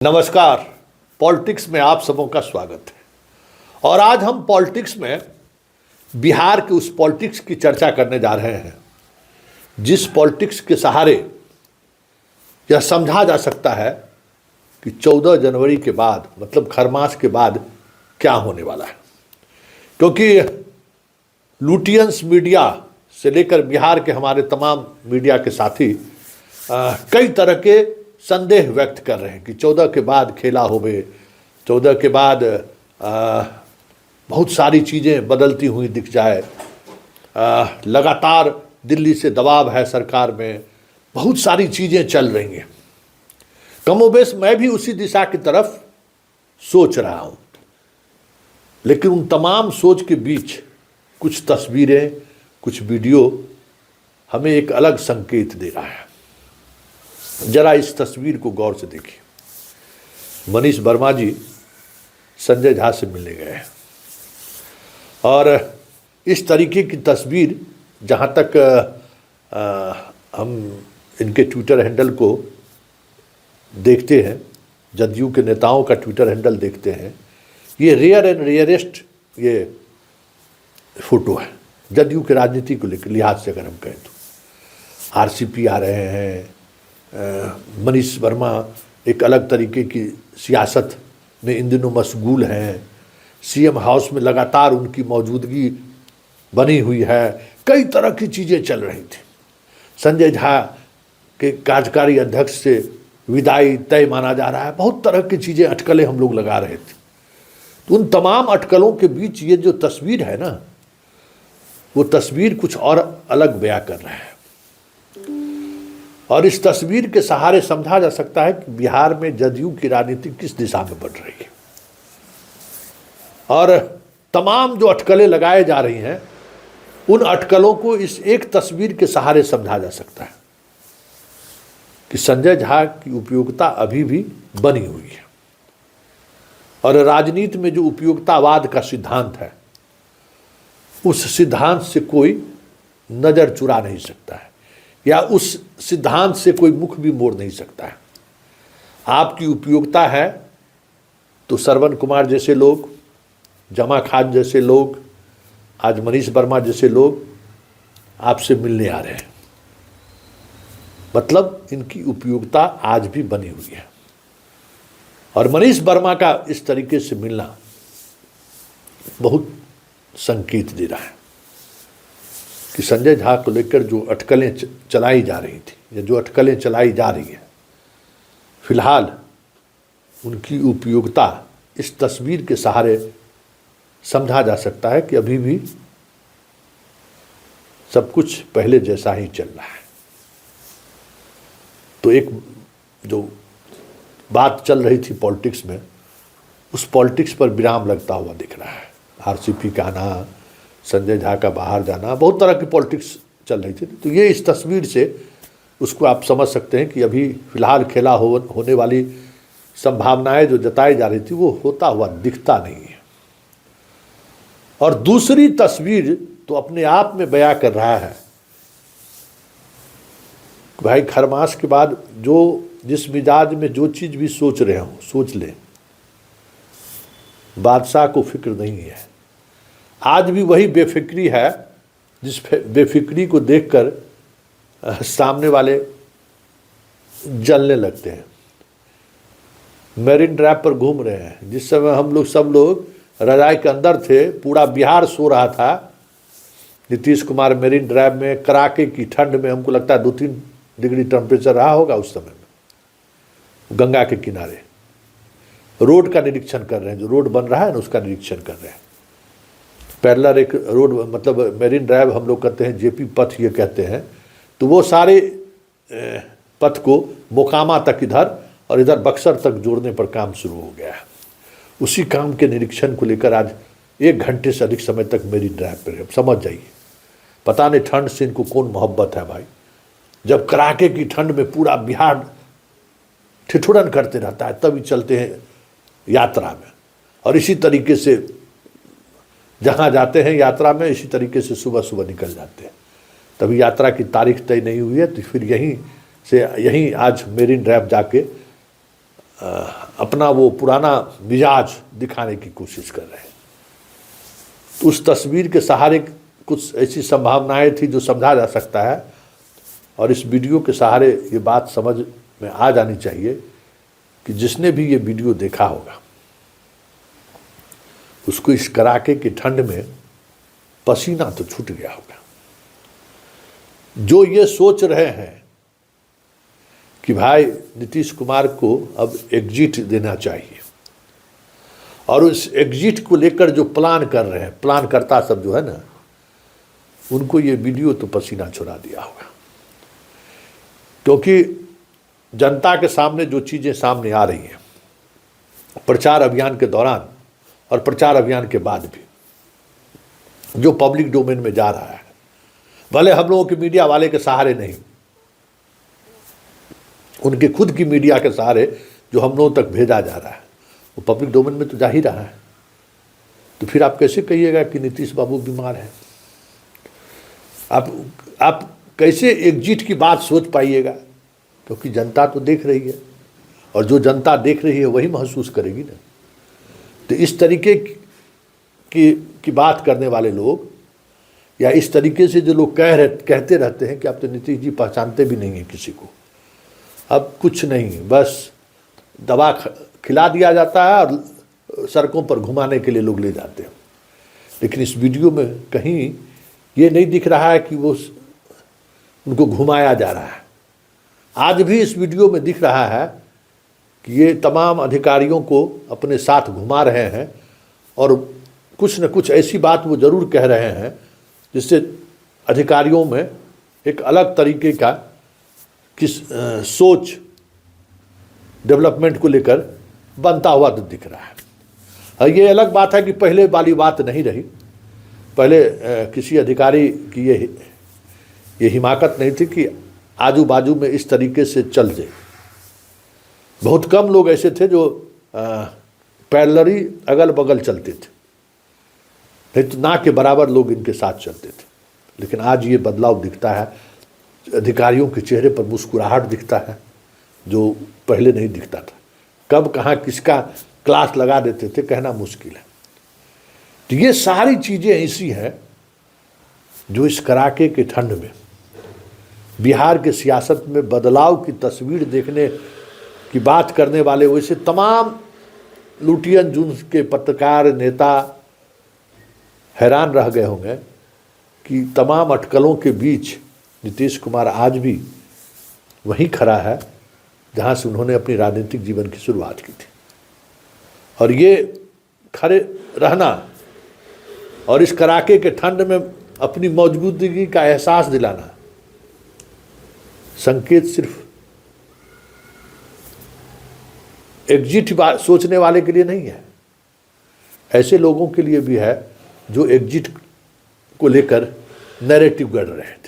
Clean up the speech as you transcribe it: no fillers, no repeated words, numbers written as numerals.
नमस्कार। पॉलिटिक्स में आप सबों का स्वागत है और आज हम पॉलिटिक्स में बिहार के उस पॉलिटिक्स की चर्चा करने जा रहे हैं जिस पॉलिटिक्स के सहारे यह समझा जा सकता है कि 14 जनवरी के बाद मतलब खरमास के बाद क्या होने वाला है। क्योंकि लुटियंस मीडिया से लेकर बिहार के हमारे तमाम मीडिया के साथी कई तरह के संदेह व्यक्त कर रहे हैं कि 14 के बाद खेला होवे, 14 के बाद बहुत सारी चीज़ें बदलती हुई दिख जाए। लगातार दिल्ली से दबाव है सरकार में, बहुत सारी चीज़ें चल रही हैं। कमोबेश मैं भी उसी दिशा की तरफ सोच रहा हूँ, लेकिन उन तमाम सोच के बीच कुछ तस्वीरें, कुछ वीडियो हमें एक अलग संकेत दे रहा है। जरा इस तस्वीर को गौर से देखिए। मनीष वर्मा जी संजय झा से मिलने गए हैं और इस तरीके की तस्वीर जहाँ तक हम इनके ट्विटर हैंडल को देखते हैं, जदयू के नेताओं का ट्विटर हैंडल देखते हैं, ये रेयर एंड रेयरेस्ट ये फोटो है जदयू के राजनीति को लेकर लिहाज से। अगर हम कहें तो आरसीपी आ रहे हैं, मनीष वर्मा एक अलग तरीके की सियासत में इन दिनों मशगूल हैं, सीएम हाउस में लगातार उनकी मौजूदगी बनी हुई है, कई तरह की चीज़ें चल रही थी। संजय झा के कार्यकारी अध्यक्ष से विदाई तय माना जा रहा है, बहुत तरह की चीज़ें अटकलें हम लोग लगा रहे थे। तो उन तमाम अटकलों के बीच ये जो तस्वीर है ना, वो तस्वीर कुछ और अलग बयां कर रहा है और इस तस्वीर के सहारे समझा जा सकता है कि बिहार में जदयू की राजनीति किस दिशा में बढ़ रही है और तमाम जो अटकलें लगाए जा रही हैं उन अटकलों को इस एक तस्वीर के सहारे समझा जा सकता है कि संजय झा की उपयोगिता अभी भी बनी हुई है और राजनीति में जो उपयोगितावाद का सिद्धांत है उस सिद्धांत से कोई नज़र चुरा नहीं सकता है या उस सिद्धांत से कोई मुख भी मोड़ नहीं सकता है। आपकी उपयोगिता है तो श्रवण कुमार जैसे लोग, जमा खान जैसे लोग, आज मनीष वर्मा जैसे लोग आपसे मिलने आ रहे हैं, मतलब इनकी उपयोगिता आज भी बनी हुई है। और मनीष वर्मा का इस तरीके से मिलना बहुत संकेत दे रहा है कि संजय झा को लेकर जो अटकलें चलाई जा रही थी या जो अटकलें चलाई जा रही है, फिलहाल उनकी उपयोगिता इस तस्वीर के सहारे समझा जा सकता है कि अभी भी सब कुछ पहले जैसा ही चल रहा है। तो एक जो बात चल रही थी पॉलिटिक्स में, उस पॉलिटिक्स पर विराम लगता हुआ दिख रहा है। आरसीपी का आना, संजय झा का बाहर जाना, बहुत तरह की पॉलिटिक्स चल रही थी। तो ये इस तस्वीर से उसको आप समझ सकते हैं कि अभी फिलहाल खेला होने वाली संभावनाएं जो जताई जा रही थी वो होता हुआ दिखता नहीं है। और दूसरी तस्वीर तो अपने आप में बयां कर रहा है कि भाई खरमास के बाद जो जिस मिजाज में जो चीज़ भी सोच रहे हो सोच लें, बादशाह को फिक्र नहीं है। आज भी वही बेफिक्री है जिस बेफिक्री को देखकर सामने वाले जलने लगते हैं। मेरिन ड्राइव पर घूम रहे हैं, जिस समय हम लोग सब लोग रजाई के अंदर थे, पूरा बिहार सो रहा था। नीतीश कुमार मेरिन ड्राइव में कड़ाके की ठंड में, हमको लगता है 2-3 डिग्री टेम्परेचर रहा होगा उस समय में, गंगा के किनारे रोड का निरीक्षण कर रहे हैं। जो रोड बन रहा है ना उसका निरीक्षण कर रहे हैं। पैरेलल एक रोड, मतलब मेरिन ड्राइव हम लोग कहते हैं, जेपी पथ ये कहते हैं। तो वो सारे पथ को मोकामा तक इधर और इधर बक्सर तक जोड़ने पर काम शुरू हो गया है। उसी काम के निरीक्षण को लेकर आज 1 घंटे से अधिक समय तक मेरिन ड्राइव पर समझ जाइए। पता नहीं ठंड से इनको कौन मोहब्बत है भाई, जब कड़ाके की ठंड में पूरा बिहार ठिठुरन करते रहता है तभी चलते हैं यात्रा में। और इसी तरीके से जहाँ जाते हैं यात्रा में, इसी तरीके से सुबह सुबह निकल जाते हैं। तभी यात्रा की तारीख तय नहीं हुई है, तो फिर यहीं से यहीं आज मेरिन ड्राइव जाके अपना वो पुराना मिजाज दिखाने की कोशिश कर रहे हैं। तो उस तस्वीर के सहारे कुछ ऐसी संभावनाएं थी जो समझा जा सकता है, और इस वीडियो के सहारे ये बात समझ में आ जानी चाहिए कि जिसने भी ये वीडियो देखा होगा उसको इस कड़ाके की ठंड में पसीना तो छूट गया होगा। जो ये सोच रहे हैं कि भाई नीतीश कुमार को अब एग्जिट देना चाहिए, और उस एग्जिट को लेकर जो प्लान कर रहे हैं, प्लान करता सब जो है ना, उनको ये वीडियो तो पसीना छुड़ा दिया होगा। क्योंकि जनता के सामने जो चीज़ें सामने आ रही हैं प्रचार अभियान के दौरान और प्रचार अभियान के बाद भी, जो पब्लिक डोमेन में जा रहा है, भले हम लोगों के मीडिया वाले के सहारे नहीं, उनके खुद की मीडिया के सहारे जो हम लोगों तक भेजा जा रहा है, वो पब्लिक डोमेन में तो जा ही रहा है। तो फिर आप कैसे कहिएगा कि नीतीश बाबू बीमार है? आप कैसे एग्जिट की बात सोच पाइएगा? क्योंकि जनता तो देख रही है, और जो जनता देख रही है वही महसूस करेगी ना। तो इस तरीके की बात करने वाले लोग, या इस तरीके से जो लोग कहते रहते हैं कि आप तो नीतीश जी पहचानते भी नहीं हैं किसी को, अब कुछ नहीं, बस दवा खिला दिया जाता है और सड़कों पर घुमाने के लिए लोग ले जाते हैं। लेकिन इस वीडियो में कहीं ये नहीं दिख रहा है कि वो उनको घुमाया जा रहा है। आज भी इस वीडियो में दिख रहा है कि ये तमाम अधिकारियों को अपने साथ घुमा रहे हैं, और कुछ न कुछ ऐसी बात वो ज़रूर कह रहे हैं जिससे अधिकारियों में एक अलग तरीके का सोच डेवलपमेंट को लेकर बनता हुआ तो दिख रहा है। ये अलग बात है कि पहले वाली बात नहीं रही। पहले किसी अधिकारी की ये हिमाकत नहीं थी कि आजू बाजू में इस तरीके से चल जाए। बहुत कम लोग ऐसे थे जो पैरेलली अगल बगल चलते थे, नहीं तो ना के बराबर लोग इनके साथ चलते थे। लेकिन आज ये बदलाव दिखता है, अधिकारियों के चेहरे पर मुस्कुराहट दिखता है जो पहले नहीं दिखता था। कब कहाँ किसका क्लास लगा देते थे कहना मुश्किल है। तो ये सारी चीज़ें ऐसी हैं जो इस कड़ाके के ठंड में बिहार के सियासत में बदलाव की तस्वीर देखने की बात करने वाले वैसे तमाम लुटियन जुन्स के पत्रकार नेता हैरान रह गए होंगे कि तमाम अटकलों के बीच नीतीश कुमार आज भी वहीं खड़ा है जहां से उन्होंने अपनी राजनीतिक जीवन की शुरुआत की थी। और ये खड़े रहना और इस कड़ाके के ठंड में अपनी मौजूदगी का एहसास दिलाना संकेत सिर्फ एग्जिट सोचने वाले के लिए नहीं है, ऐसे लोगों के लिए भी है जो एग्जिट को लेकर नैरेटिव गढ़ रहे हैं।